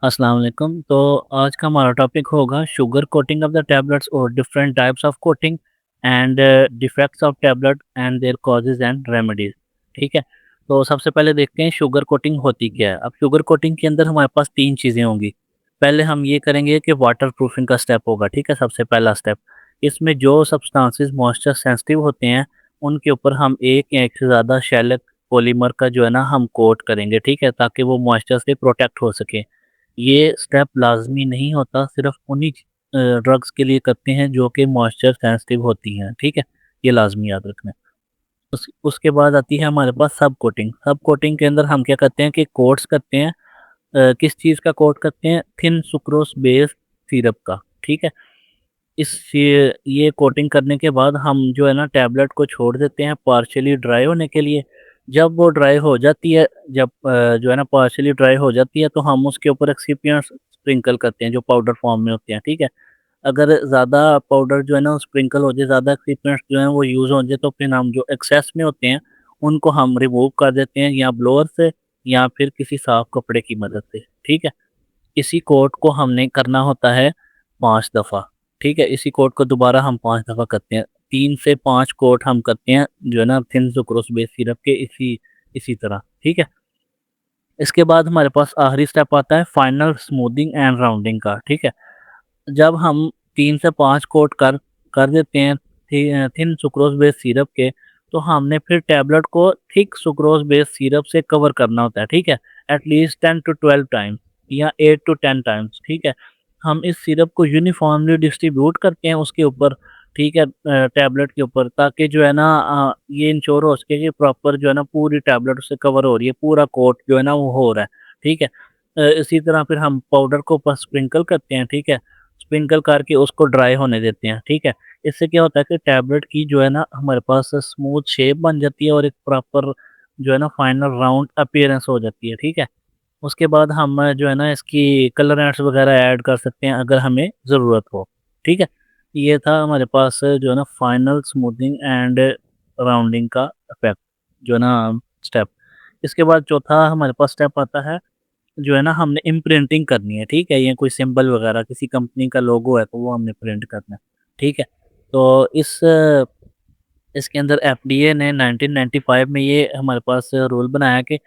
अस्सलाम वालेकुम। तो आज का हमारा टॉपिक होगा sugar coating of the tablets और different types of coating and defects of tablet and their causes and remedies. ठीक है। तो सबसे पहले देखते हैं शुगर कोटिंग होती क्या है। अब शुगर कोटिंग के अंदर हमारे पास तीन चीज़ें होंगी। पहले हम ये करेंगे कि वाटर प्रूफिंग का स्टेप होगा। ठीक है, सबसे पहला स्टेप। इसमें जो सब्सटेंसेस मॉइस्चर सेंसिटिव होते हैं उनके ऊपर हम एक या एक से ज़्यादा शेलिक पॉलीमर का जो है ना हम कोट करेंगे। ठीक है, ताकि वो मॉइस्चर से प्रोटेक्ट हो सके। ये स्टेप लाज़मी नहीं होता, सिर्फ़ उन्हीं ड्रग्स के लिए करते हैं जो कि मॉइस्चर सेंसिटिव होती हैं, ठीक है? ये लाज़मी याद रखना है। उसके बाद आती है हमारे पास सब कोटिंग। सब कोटिंग के अंदर हम क्या करते हैं कि कोट्स करते हैं। किस चीज़ का कोट करते हैं? थिन सुक्रोज़ बेस सिरप का, ठीक है? ये कोटिंग करने के बाद हम जो है ना टैबलेट को छोड़ देते हैं पार्शियली ड्राई होने के लिए। जब वो ड्राई हो जाती है, जब जो है ना पार्शियली ड्राई हो जाती है तो हम उसके ऊपर एक्सिपिएंट्स स्प्रिंकल करते हैं जो पाउडर फॉर्म में होते हैं, ठीक है? अगर ज़्यादा पाउडर जो है ना स्प्रिंकल हो जाए, ज़्यादा एक्सिपिएंट्स जो हैं वो यूज़ हो जाए तो फिर हम जो एक्सेस में होते हैं उनको हम रिमूव कर देते हैं या ब्लोअर से या फिर किसी साफ कपड़े की मदद से, ठीक है? इसी कोड को हमने करना होता है 5 दफ़ा, ठीक है? इसी कोड को दोबारा हम 5 दफ़ा करते हैं। 3 से 5 कोट हम करते हैं जो है ना थिन सुक्रोज़ बेस सिरप के इसी इसी तरह, ठीक है? इसके बाद हमारे पास आखिरी स्टेप आता है फाइनल स्मूथिंग एंड राउंडिंग का, ठीक है? जब हम 3 से 5 कोट कर देते हैं थिन सुक्रोज़ बेस सिरप के, तो हमने फिर टैबलेट को थिक सुक्रोज़ बेस सिरप से कवर करना होता है, ठीक है? एट लीस्ट 10 टू 12 टाइम्स या 8 टू 10 टाइम्स, ठीक है? हम इस सिरप को यूनिफ़ॉर्मली डिस्ट्रीब्यूट करते हैं उसके ऊपर, ठीक है? टैबलेट के ऊपर, ताकि जो है ना ये इंश्योर हो सके कि प्रॉपर जो है ना पूरी टैबलेट उससे कवर हो रही है, पूरा कोट जो है ना वो हो रहा है, ठीक है? इसी तरह फिर हम पाउडर को ऊपर स्प्रिंकल करते हैं, ठीक है? स्प्रिंकल करके उसको ड्राई होने देते हैं, ठीक है? इससे क्या होता है कि टैबलेट की जो है ना हमारे पास स्मूथ शेप बन जाती है और एक प्रॉपर जो है ना फाइनल राउंड अपीयरेंस हो जाती है, ठीक है? उसके बाद हम जो है ना इसकी कलरेंट्स वगैरह ऐड कर सकते हैं अगर हमें ज़रूरत हो, ठीक है? ये था हमारे पास जो है ना फाइनल स्मूथिंग एंड राउंडिंग का इफ़ेक्ट जो है ना स्टेप। इसके बाद चौथा हमारे पास स्टेप आता है जो है ना हमने इम्प्रिंटिंग करनी है, ठीक है? ये कोई सिंबल वगैरह किसी कंपनी का लोगो है तो वो हमने प्रिंट करना है, ठीक है? तो इसके अंदर एफडीए ने 1995 में ये हमारे पास रूल बनाया कि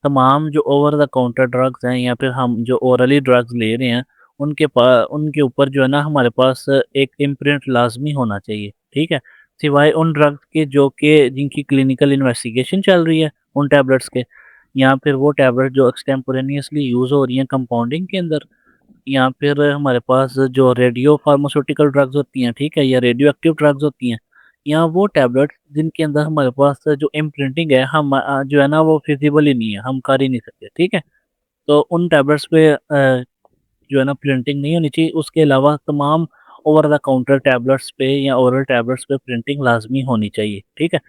तमाम जो ओवर द काउंटर ड्रग्स हैं या फिर हम जो ओरली ड्रग्स ले रहे हैं, उनके ऊपर जो है ना हमारे पास एक इम्प्रिंट लाज़मी होना चाहिए, ठीक है? सिवाय उन ड्रग्स के जो कि जिनकी क्लिनिकल इन्वेस्टिगेशन चल रही है, उन टैबलेट्स के या फिर वो टैबलेट जो एक्सटेम्पोरेनियसली यूज़ हो रही हैं कंपाउंडिंग के अंदर या फिर हमारे पास जो रेडियो फार्मास्यूटिकल ड्रग्स होती हैं, ठीक है? या रेडियो एक्टिव ड्रग्स होती हैं या वो टैबलेट्स जिनके अंदर हमारे पास जो इम्प्रिंटिंग है हम जो है ना वो फिज़िबल ही नहीं है, हम कर ही नहीं सकते, ठीक है? तो उन टैबलेट्स पे जो है ना प्रिंटिंग नहीं होनी चाहिए। उसके अलावा तमाम ओवर द काउंटर टैबलेट्स पे या ओरल टैबलेट्स पे प्रिंटिंग लाज़मी होनी चाहिए, ठीक है?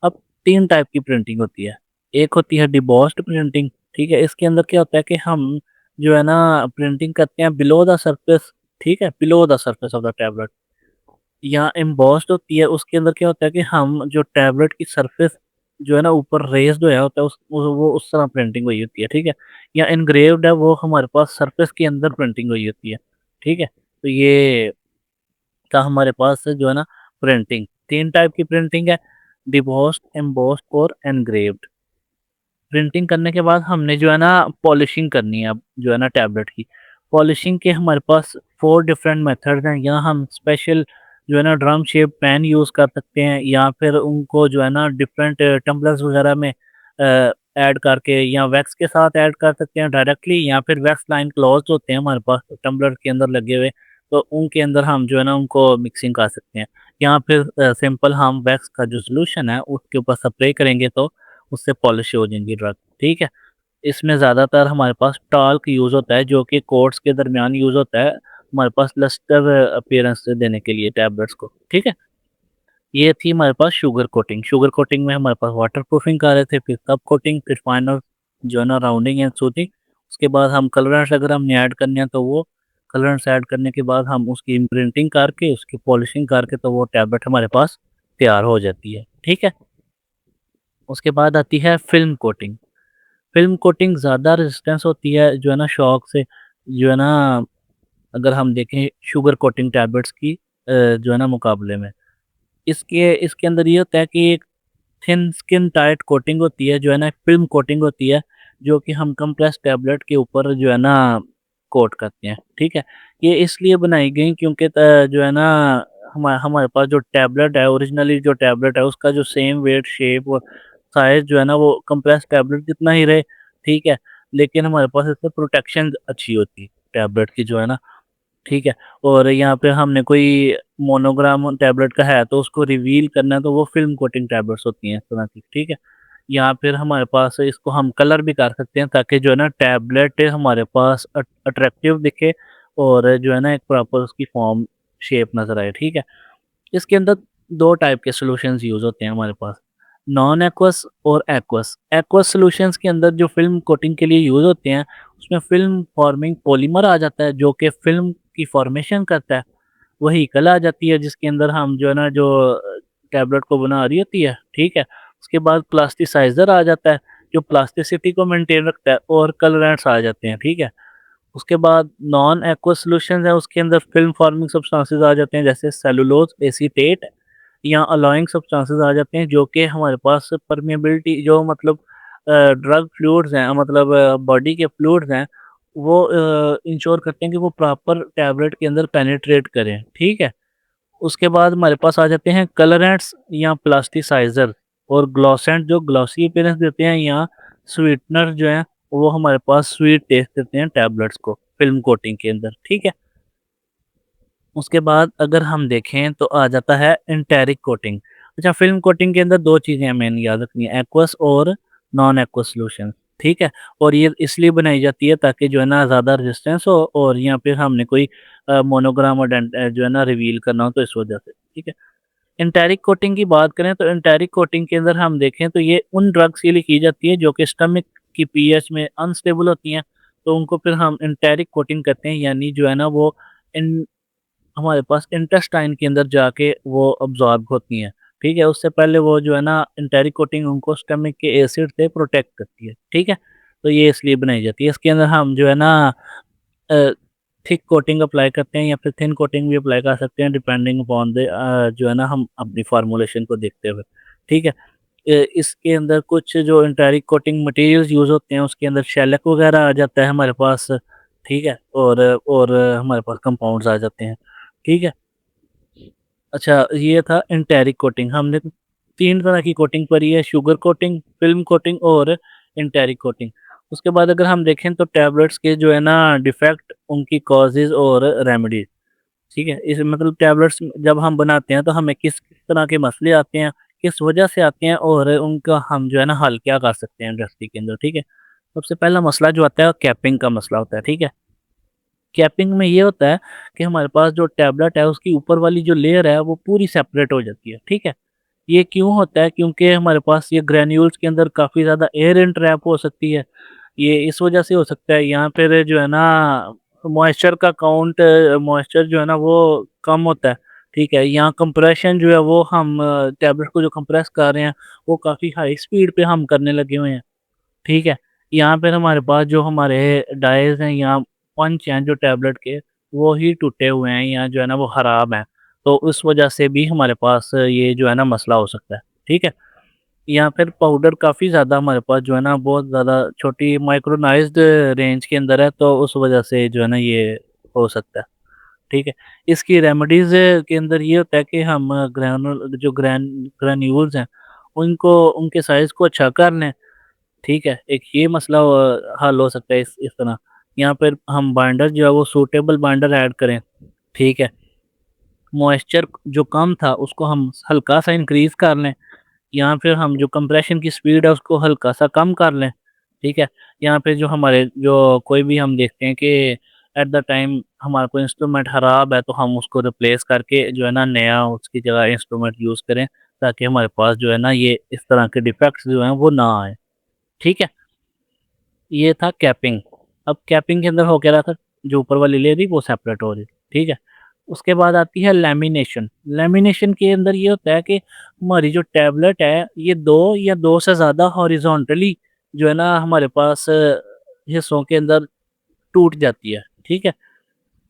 अब 3 टाइप की प्रिंटिंग होती है। एक होती है डिबॉस्ड प्रिंटिंग, ठीक है? इसके अंदर क्या होता है कि हम जो है ना प्रिंटिंग करते हैं बिलो द सरफेस, ठीक है? Below the surface of the tablet या एम्बॉस्ड होती है, उसके अंदर क्या होता है कि हम जो टैबलेट की सरफेस जो है ना ऊपर रेज़्ड होया होता है वो उस तरह प्रिंटिंग हुई होती है, ठीक है? या एनग्रेव्ड है वो हमारे पास सरफेस के अंदर प्रिंटिंग हुई होती है, ठीक है? तो ये था हमारे पास जो है ना प्रिंटिंग। 3 टाइप की प्रिंटिंग है, डिबॉस्ड, एम्बॉस्ड और एनग्रेव्ड। प्रिंटिंग करने के बाद हमने जो है ना पॉलिशिंग करनी है अब जो है ना टैबलेट की। पॉलिशिंग के हमारे पास 4 डिफरेंट मेथड्स हैं। या हम स्पेशल जो है ना ड्रम शेप पेन यूज़ कर सकते हैं या फिर उनको जो है ना डिफरेंट टम्बलर्स वगैरह में ऐड करके या वैक्स के साथ ऐड कर सकते हैं डायरेक्टली या फिर वैक्स लाइन क्लॉथ्स होते हैं हमारे पास टम्बलर के अंदर लगे हुए, तो उनके अंदर हम जो है ना उनको मिक्सिंग कर सकते हैं। या फिर सिंपल हम वैक्स का जो सॉल्यूशन है उसके ऊपर स्प्रे करेंगे तो उससे पॉलिश हो जाएँगी ड्रग, ठीक है? इसमें ज़्यादातर हमारे पास टाल्क यूज़ होता है जो कि कोट्स के दरमियान यूज़ होता है, हमारे पास लस्टर अपीयरेंस देने के लिए टैबलेट्स को, ठीक है? ये थी हमारे पास शुगर कोटिंग। शुगर कोटिंग में हमारे पास वाटर प्रूफिंग कर रहे थे, फिर सब कोटिंग, फिर फाइनल जो है ना राउंडिंग एंड सूथिंग। उसके बाद हम कलरेंट्स अगर हमने ऐड करने हैं तो वो कलरेंट्स ऐड करने के बाद हम उसकी इम्प्रिंटिंग करके, उसकी पॉलिशिंग करके तो वो टैबलेट हमारे पास तैयार हो जाती है, ठीक है? उसके बाद आती है फ़िल्म कोटिंग। फ़िल्म कोटिंग ज़्यादा रेजिस्टेंस होती है जो है ना शॉक से, जो है ना अगर हम देखें शुगर कोटिंग टैबलेट्स की जो है ना मुकाबले में। इसके इसके अंदर ये होता है कि एक थिन स्किन टाइट कोटिंग होती है, जो है ना फ़िल्म कोटिंग होती है, जो कि हम कंप्रेस टैबलेट के ऊपर जो है ना कोट करते हैं, ठीक है? ये इसलिए बनाई गई क्योंकि जो है ना हमारे पास जो टैबलेट है, ओरिजिनली जो टैबलेट है उसका जो सेम वेट, शेप और साइज़ जो है ना वो कंप्रेस टैबलेट जितना ही रहे, ठीक है? लेकिन हमारे पास इससे प्रोटेक्शन अच्छी होती है टैबलेट की जो है ना, ठीक है? और यहाँ पे हमने कोई मोनोग्राम टैबलेट का है तो उसको रिवील करना है तो वो फ़िल्म कोटिंग टैबलेट्स होती हैं इस तरह की, ठीक है? या फिर हमारे पास इसको हम कलर भी कर सकते हैं ताकि जो है ना टैबलेट हमारे पास अट्रैक्टिव दिखे और जो है ना एक प्रॉपर उसकी फ़ॉर्म, शेप नज़र आए, ठीक है? इसके अंदर 2 टाइप के सॉल्यूशंस यूज़ होते हैं हमारे पास, नॉन एक्वस और एक्वस। एक्वस सॉल्यूशंस के अंदर जो फ़िल्म कोटिंग के लिए यूज़ होते हैं, उसमें फ़िल्म फ़ॉर्मिंग पॉलीमर आ जाता है जो कि फ़िल्म की फ़ॉर्मेशन करता है। वही कला आ जाती है जिसके अंदर हम जो है ना जो टैबलेट को बना रही होती है, ठीक है? उसके बाद प्लास्टिसाइज़र आ जाता है, जो प्लास्टिसिटी को मेंटेन रखता है और कलरेंट्स आ जाते हैं, ठीक है? उसके बाद नॉन एक्वस सॉल्यूशंस है, उसके अंदर फ़िल्म फ़ॉर्मिंग सब्सटेंसेस आ जाते हैं जैसे सेलुलोज़, एसीटेट या अलोइंग सब्सटेंसेस आ जाते हैं जो कि हमारे पास परमेबिलिटी जो मतलब ड्रग फ्लूइड्स हैं मतलब बॉडी के फ्लूइड्स हैं, वो इंश्योर करते हैं कि वो प्रॉपर टैबलेट के अंदर पेनिट्रेट करें, ठीक है? उसके बाद हमारे पास आ जाते हैं कलरेंट्स या प्लास्टिसाइज़र और ग्लॉसेंट जो ग्लॉसी अपीयरेंस देते हैं या स्वीटनर जो हैं, वो हमारे पास स्वीट टेस्ट देते हैं टैबलेट्स को फ़िल्म कोटिंग के अंदर, ठीक है? उसके बाद अगर हम देखें तो आ जाता है एंटेरिक कोटिंग। अच्छा फ़िल्म कोटिंग के अंदर 2 चीज़ें मेन याद रखनी है एक्वस और नॉन एक्वस सॉल्यूशन, ठीक है? और ये इसलिए बनाई जाती है ताकि जो है ना ज़्यादा रेजिस्टेंस हो और या फिर हमने कोई मोनोग्राम और जो है ना रिवील करना हो तो इस वजह से, ठीक है? एंटेरिक कोटिंग की बात करें तो एंटेरिक कोटिंग के अंदर हम देखें तो ये उन ड्रग्स के लिए की जाती है जो कि स्टमक की पीएच में अनस्टेबल होती हैं, तो उनको फिर हम एंटेरिक कोटिंग करते हैं यानी जो है ना वो इन हमारे पास इंटेस्टाइन के अंदर जाके वो अब्ज़ॉर्ब होती हैं, ठीक है? उससे पहले वो जो है ना एंटेरिक कोटिंग उनको स्टमक के एसिड से प्रोटेक्ट करती है, ठीक है? तो ये इसलिए बनाई जाती है। इसके अंदर हम जो है ना अ, थिक कोटिंग अप्लाई करते हैं या फिर थिन कोटिंग भी अप्लाई कर सकते हैं डिपेंडिंग अपॉन द जो है ना हम अपनी फ़ॉर्मूलेशन को देखते हुए, ठीक है? इसके अंदर कुछ जो एंटेरिक कोटिंग मटीरियल्स यूज़ होते हैं उसके अंदर शेलक वगैरह आ जाता है हमारे पास, ठीक है? और हमारे पास कंपाउंड्स आ जाते हैं, ठीक है? अच्छा ये था एंटेरिक कोटिंग हमने 3 तरह की कोटिंग पढ़ी है शुगर कोटिंग, फ़िल्म कोटिंग और एंटेरिक कोटिंग। उसके बाद अगर हम देखें तो टैबलेट्स के जो है ना डिफ़ेक्ट, उनकी कॉज़ेज़ और रेमेडीज़, ठीक है? इस मतलब टैबलेट्स जब हम बनाते हैं तो हमें किस किस तरह के मसले आते हैं, किस वजह से आते हैं और उनका हम जो है ना हल क्या कर सकते हैं इंडस्ट्री के अंदर, ठीक है? सबसे पहला मसला जो आता है वो कैपिंग का मसला होता है, ठीक है? कैपिंग में ये होता है कि हमारे पास जो टैबलेट है उसकी ऊपर वाली जो लेयर है वो पूरी सेपरेट हो जाती है, ठीक है? ये क्यों होता है? क्योंकि हमारे पास ये ग्रैन्यूल्स के अंदर काफ़ी ज़्यादा एयर इंट्रैप हो सकती है। ये इस वजह से हो सकता है यहाँ पर जो है ना मॉइस्चर का काउंट, मॉइस्चर जो है ना वो कम होता है, ठीक है? यहाँ कंप्रेशन जो है वो हम टैबलेट को जो कंप्रेस कर रहे हैं वो काफ़ी हाई स्पीड पे हम करने लगे हुए हैं। ठीक है? यहाँ पर हमारे पास जो हमारे डायज़ हैं या पंच हैं जो टैबलेट के, वो ही टूटे हुए हैं या जो है ना वो ख़राब हैं। तो उस वजह से भी हमारे पास ये जो है ना मसला हो सकता है। ठीक है? या फिर पाउडर काफ़ी ज़्यादा हमारे पास जो है ना बहुत ज़्यादा छोटी माइक्रोनाइज़्ड रेंज के अंदर है, तो उस वजह से जो है ना ये हो सकता है। ठीक है? इसकी रेमेडीज़ के अंदर ये होता है कि हम ग्रैन्यूल्स हैं, उनको उनके साइज़ को अच्छा कर लें। ठीक है? एक ये मसला हल हो सकता है इस तरह। यहाँ पर हम बाइंडर जो है वो सूटेबल बाइंडर ऐड करें, ठीक है? मॉइस्चर जो कम था उसको हम हल्का-सा इंक्रीज़ कर लें या फिर हम जो कंप्रेशन की स्पीड है उसको हल्का-सा कम कर लें, ठीक है? यहाँ पे जो हमारे जो कोई भी हम देखते हैं कि एट द टाइम हमारा कोई इंस्ट्रूमेंट खराब है तो हम उसको रिप्लेस करके जो है ना नया उसकी जगह इंस्ट्रूमेंट यूज़ करें ताकि हमारे पास जो है ना ये इस तरह के डिफेक्ट्स जो हैं वो ना आएँ, ठीक है? ये था कैपिंग। अब कैपिंग के अंदर हो क्या रहा था, जो ऊपर वाली लेयर थी वो सेपरेट हो रही थी, ठीक है? उसके बाद आती है लैमिनेशन। लैमिनेशन के अंदर ये होता है कि हमारी जो टैबलेट है, ये 2 या 2 से ज़्यादा हॉरिज़ॉन्टली जो है ना हमारे पास हिस्सों के अंदर टूट जाती है, ठीक है?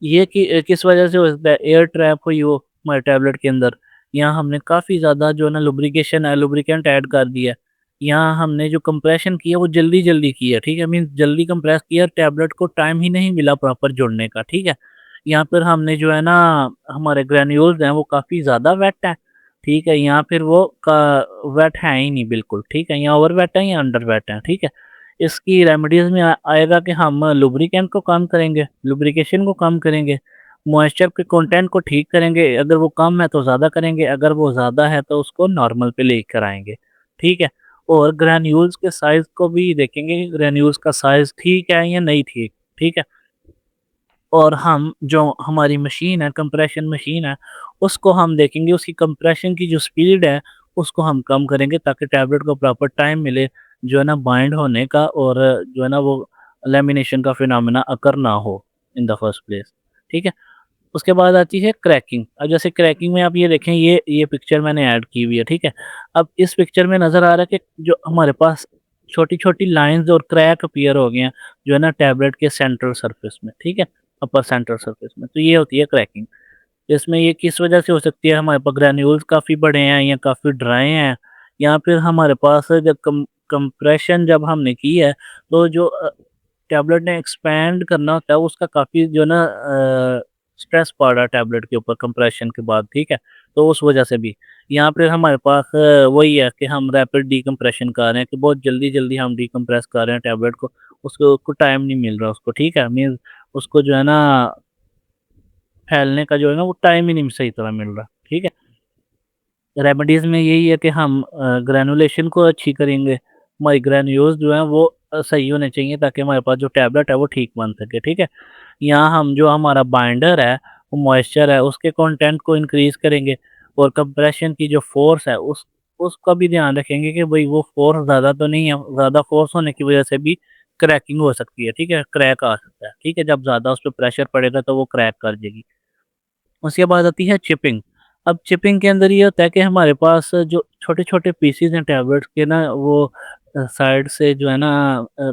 ये किस वजह से हो सकता है? एयर ट्रैप हुई हो हमारे टैबलेट के अंदर, या हमने काफ़ी ज़्यादा जो है ना लुब्रिकेशन है, लुब्रिकेंट ऐड कर दिया है, या हमने जो कंप्रेशन किया वो जल्दी-जल्दी किया, ठीक है? मीन्स जल्दी कंप्रेस किया, टैबलेट को टाइम ही नहीं मिला प्रॉपर जुड़ने का, ठीक है? या फिर हमने जो है ना हमारे ग्रैन्यूल्स हैं वो काफ़ी ज़्यादा वेट हैं, ठीक है? या फिर वो का वेट हैं ही नहीं बिल्कुल, ठीक है? या ओवर वेट हैं या अंडर वेट हैं, ठीक है? इसकी रेमेडीज़ में आएगा कि हम लुब्रिकेंट को कम करेंगे, लुब्रिकेशन को कम करेंगे, मॉइस्चर के कंटेंट को ठीक करेंगे, अगर वो कम है तो ज़्यादा करेंगे, अगर वो ज़्यादा है तो उसको नॉर्मल पे लेकर आएँगे, ठीक है? और ग्रैन्यूल्स के साइज़ को भी देखेंगे कि ग्रैन्यूल्स का साइज़ ठीक है या नहीं ठीक, ठीक है? और हम जो हमारी मशीन है, कंप्रेशन मशीन है, उसको हम देखेंगे, उसकी कंप्रेशन की जो स्पीड है, उसको हम कम करेंगे ताकि टैबलेट को प्रॉपर टाइम मिले, जो है ना बाइंड होने का, और जो है ना वो लैमिनेशन का फिनोमेना अकर ना हो इन द फर्स्ट प्लेस, ठीक है? उसके बाद आती है क्रैकिंग। अब जैसे क्रैकिंग में आप ये देखें, ये पिक्चर मैंने ऐड की हुई है, ठीक है? अब इस पिक्चर में नज़र आ रहा है कि जो हमारे पास छोटी-छोटी लाइन्स और क्रैक अपीयर हो गए हैं, जो है ना टैबलेट के सेंट्रल सरफेस में, ठीक है? अपर सेंट्रल सरफेस में, तो ये होती है क्रैकिंग। इसमें ये किस वजह से हो सकती है? हमारे पास ग्रैन्यूल्स काफ़ी बड़े हैं या काफ़ी ड्राई हैं, या फिर हमारे पास जब कंप्रेशन जब हमने की है, तो जो टैबलेट ने एक्सपैंड करना होता है, उसका काफ़ी जो है ना स्ट्रेस पड़ रहा है टैबलेट के ऊपर कंप्रेशन के बाद, ठीक है? तो उस वजह से भी। यहाँ पे हमारे पास वही है कि हम रैपिड डिकम्प्रेशन कर रहे हैं, कि बहुत जल्दी-जल्दी हम डिकम्प्रेस कर रहे हैं टैबलेट को, उसको टाइम नहीं मिल रहा उसको, ठीक है? मीन्स उसको जो है ना फैलने का जो है ना वो टाइम ही नहीं सही तरह मिल रहा, ठीक है? रेमेडीज़ में यही है कि हम ग्रैनुलेशन को अच्छी करेंगे, हमारी ग्रैन्यूल्स जो हैं वो सही होने चाहिए ताकि हमारे पास जो टैबलेट है वो ठीक बन सके, ठीक है? यहाँ हम जो हमारा बाइंडर है, वो मॉइस्चर है, उसके कंटेंट को इंक्रीज़ करेंगे, और कंप्रेशन की जो फ़ोर्स है उसका भी ध्यान रखेंगे कि भई वो फ़ोर्स ज़्यादा तो नहीं है, ज़्यादा फ़ोर्स होने की वजह से भी क्रैकिंग हो सकती है, ठीक है? क्रैक आ सकता है, ठीक है? जब ज़्यादा उस पे प्रेशर पड़ेगा तो वो क्रैक कर जाएगी। उसके बाद आती है चिपिंग। अब चिपिंग के अंदर ये होता है कि हमारे पास जो छोटे-छोटे पीसेज़ हैं टैबलेट्स के ना, वो साइड से जो है ना अ,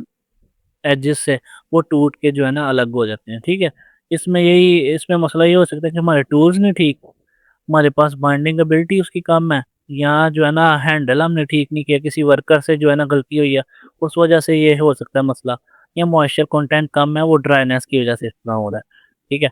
एजेस से वो टूट के जो है ना अलग हो जाते हैं, ठीक है? इसमें मसला ये हो सकता है कि हमारे टूल्स नहीं ठीक, हमारे पास बाइंडिंग एबिलिटी उसकी कम है, या जो है ना हैंडल हमने ठीक नहीं किया, किसी वर्कर से जो है ना गलती हुई है, उस वजह से ये हो सकता है मसला, या मॉइस्चर कंटेंट कम है, वो ड्राइनेस की वजह से इस तरह हो रहा है, ठीक है?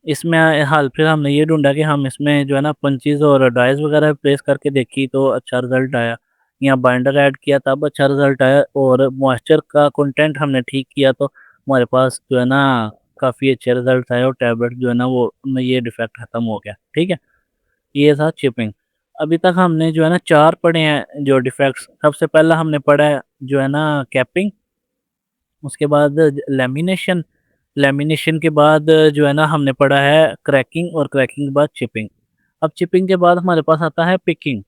इसमें हल फिर हमने ये ढूँढा कि हम इसमें जो है ना पंचेज़ और डाइज़ वगैरह प्लेस करके देखी तो अच्छा रिज़ल्ट आया, या बाइंडर ऐड किया तब अच्छा रिज़ल्ट आया, और मॉइस्चर का कंटेंट हमने ठीक किया तो हमारे पास जो है ना काफ़ी अच्छे रिज़ल्ट आए, और टैबलेट जो है ना वो में ये डिफ़ेक्ट ख़त्म हो गया, ठीक है? ये था चिपिंग। अभी तक हमने जो है ना 4 पढ़े हैं जो डिफ़ेक्ट्स। सबसे पहला हमने पढ़ा है जो है ना कैपिंग, उसके बाद लैमिनेशन, लैमिनेशन के बाद जो है ना हमने पढ़ा है क्रैकिंग, और क्रैकिंग के बाद चिपिंग। अब चिपिंग के बाद हमारे पास आता है पिकिंग।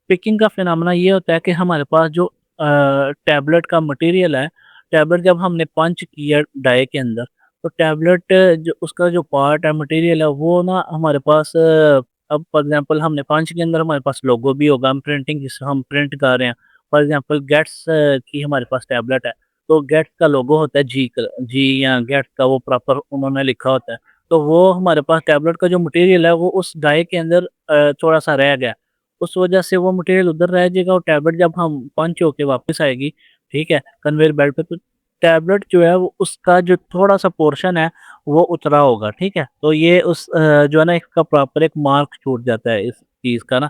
पिकिंग का फिनोमेना ये होता है कि हमारे पास जो टैबलेट का मटेरियल है, टैबलेट जब हमने पंच किया डाई के अंदर, तो टैबलेट जो उसका जो पार्ट है, मटेरियल है, वो ना हमारे पास अब फॉर एग्ज़ाम्पल हमने पंच के अंदर हमारे पास लोगो भी होगा, हम प्रिंटिंग जिससे हम प्रिंट कर रहे हैं। फॉर एग्ज़ाम्पल गेट्स की हमारे पास टैबलेट है, तो गेट्स का लोगो होता है जी, या गेट्स का वो प्रॉपर उन्होंने लिखा होता है। तो वो हमारे पास टैबलेट का जो मटेरियल है, वो उस डाई के अंदर थोड़ा-सा रह गया। उस वजह से वो मटेरियल उधर रह जाएगा, और टैबलेट जब हम पंच होके वापस आएगी, ठीक है, कन्वेयर बेल्ट पे, तो टैबलेट जो है वो उसका जो थोड़ा-सा पोर्शन है, वो उतरा होगा, ठीक है? तो ये जो है ना इसका प्रॉपर एक मार्क छूट जाता है इस चीज़ का ना,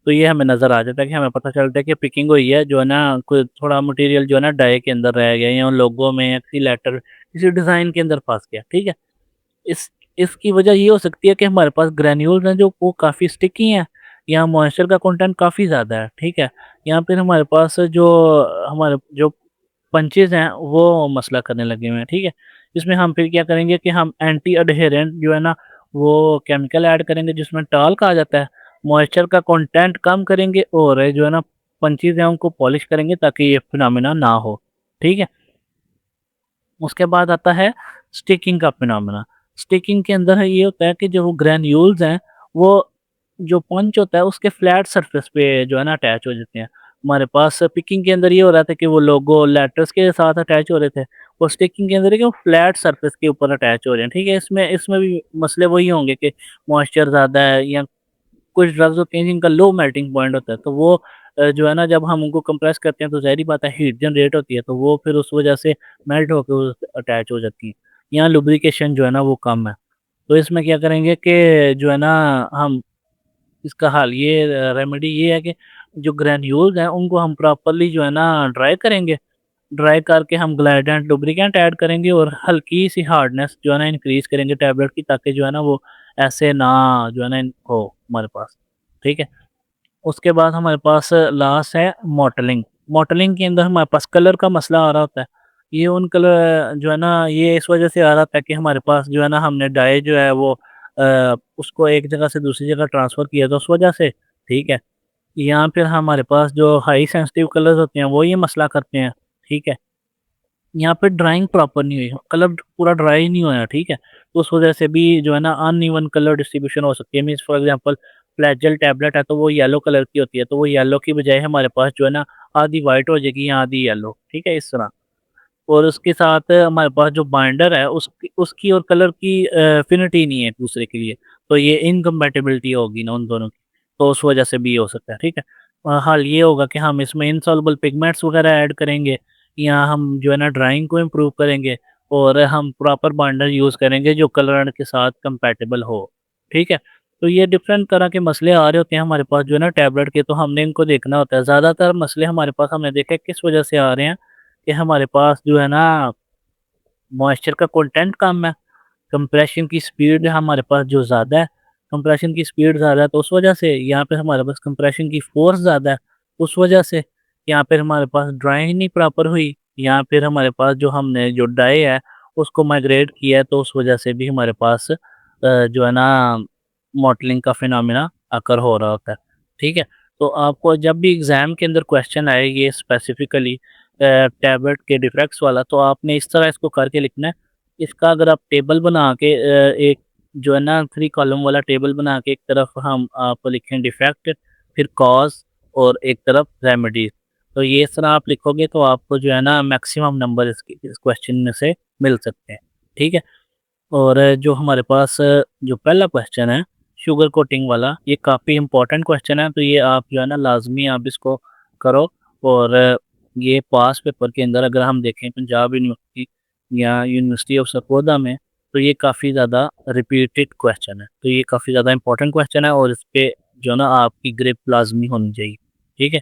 तो ये हमें नज़र आ जाता है कि हमें पता चलता है कि पिकिंग हुई है, जो है ना कोई थोड़ा मटेरियल जो है ना डाई के अंदर रह गया, या लोगो में या किसी लेटर, किसी डिज़ाइन के अंदर फँस गया, ठीक है? इस इसकी वजह ये हो सकती है कि हमारे पास ग्रैन्यूल्स हैं जो वो काफ़ी स्टिकी हैं, या मॉइस्चर का कंटेंट काफ़ी ज़्यादा है, ठीक है? या फिर हमारे पास हमारे जो पंचेज़ हैं वो मसला करने लगे हुए हैं, ठीक है? इसमें हम फिर क्या करेंगे कि हम एंटी एडहेरेंट जो है ना वो केमिकल ऐड करेंगे, जिसमें टॉल कहा जाता है। मॉइस्चर का कंटेंट कम करेंगे, और जो है ना पंचेज़ हैं उनको पॉलिश करेंगे ताकि ये फिनोमेना ना हो, ठीक है? उसके बाद आता है स्टिकिंग का फिनोमेना। स्टिकिंग के अंदर है ये होता है कि जो वो ग्रैन्यूल्स हैं, वो जो पंच होता है उसके फ्लैट सरफेस पे जो है ना अटैच हो जाते हैं। हमारे पास पिकिंग के अंदर ये हो रहा था कि वो लोगो लेटर्स के साथ अटैच हो रहे थे और स्टिकिंग के अंदर है कि वो फ्लैट सरफेस के ऊपर अटैच हो रहे हैं, ठीक है? इसमें इसमें भी मसले वही होंगे कि मॉइस्चर ज़्यादा है या कुछ ड्रग्स होते हैं जिनका लो मेल्टिंग पॉइंट होता है, तो वो जो है ना जब हम उनको कंप्रेस करते हैं तो ज़ाहिर-सी बात है हीट जनरेट होती है, तो वो फिर उस वजह से मेल्ट होके उस अटैच हो जाती हैं। यहाँ लुब्रिकेशन जो है ना वो कम है। तो इसमें क्या करेंगे कि जो है ना हम इसका हल ये रेमेडी ये है कि जो ग्रैन्यूल्स हैं उनको हम प्रॉपर्ली जो है ना ड्राई करेंगे। ड्राई करके हम ग्लाइडेंट लुब्रिकेंट ऐड करेंगे और हल्की-सी हार्डनेस जो है ना इंक्रीज़ करेंगे टैबलेट की ताकि जो है ना वो ऐसे ना जो है ना हो हमारे पास, ठीक है? उसके बाद हमारे पास लास्ट है मॉटलिंग। मॉटलिंग के अंदर हमारे पास कलर का मसला आ रहा होता है। ये उन कलर जो है ना ये इस वज़ह से आ रहा था कि हमारे पास जो है ना हमने डाई जो है वो उसको एक जगह से दूसरी जगह ट्रांसफ़र किया था उस वज़ह से, ठीक है? या फिर हमारे पास जो हाई सेंसिटिव कलर्स होते हैं वो ये मसला करते हैं, ठीक है? यहाँ पे ड्राइंग प्रॉपर नहीं हुई, कलर पूरा ड्राई नहीं होया, ठीक है? तो उस वज़ह से भी जो है ना अनइवन कलर डिस्ट्रीब्यूशन हो सकती है। मीन्स फॉर एग्ज़ाम्पल फ्लैजेल टैबलेट है तो वो येलो कलर की होती है, तो वो येलो की बजाय हमारे पास जो है ना आधी व्हाइट हो जाएगी या आधी येलो, ठीक है? इस तरह। और उसके साथ हमारे पास जो बाइंडर है उसकी उसकी और कलर की एफिनिटी नहीं है एक-दूसरे के लिए, तो ये इनकम्पैटिबिलिटी होगी ना उन दोनों की, तो उस वजह से भी हो सकता है, ठीक है? हल ये होगा कि हम इसमें इनसॉल्युबल पिगमेंट्स वगैरह ऐड करेंगे या हम जो है ना ड्राइंग को इम्प्रूव करेंगे और हम प्रॉपर बाइंडर यूज़ करेंगे जो कलर के साथ कंपैटिबल हो, ठीक है? तो ये डिफरेंट तरह के मसले आ रहे होते हैं हमारे पास जो है ना टैबलेट के, तो हमने इनको देखना होता है। ज़्यादातर मसले हमारे पास हमने देखा है किस वजह से आ रहे हैं कि हमारे पास जो है ना मॉइस्चर का कंटेंट कम है, कंप्रेशन की स्पीड हमारे पास जो ज़्यादा है, कंप्रेशन की स्पीड ज़्यादा है तो उस वजह से यहाँ पे हमारे पास कंप्रेशन की फ़ोर्स ज़्यादा है, उस वजह से यहाँ पे हमारे पास ड्राइंग नहीं प्रॉपर हुई, यहाँ फिर हमारे पास जो हमने जो डाई है उसको माइग्रेट किया है तो उस वजह से भी हमारे पास जो है ना मॉटलिंग का फिनोमेना अकर हो रहा होता है, ठीक है? तो आपको जब भी एग्ज़ाम के अंदर क्वेश्चन आए ये स्पेसिफिकली टैबलेट के डिफेक्ट्स वाला तो आपने इस तरह इसको करके लिखना है। इसका अगर आप टेबल बना के एक जो है ना 3 कॉलम वाला टेबल बना के एक तरफ हम आप लिखें डिफेक्ट, फिर कॉज़ और एक तरफ रेमेडीज़। तो ये इस तरह आप लिखोगे तो आपको जो है ना मैक्सिमम नंबर इस क्वेश्चन में से मिल सकते हैं, ठीक है? और जो हमारे पास जो पहला क्वेश्चन है शुगर कोटिंग वाला, ये काफ़ी इम्पोर्टेंट क्वेश्चन है, तो ये आप जो है ना लाज़मी आप इसको करो और ये पास पेपर के अंदर अगर हम देखें पंजाब यूनिवर्सिटी या यूनिवर्सिटी ऑफ सरगोधा में, तो ये काफ़ी ज़्यादा रिपीटेड क्वेश्चन है। तो ये काफ़ी ज़्यादा इम्पोर्टेंट क्वेश्चन है और इस पे जो है ना आपकी ग्रिप लाज़मी होनी चाहिए, ठीक है?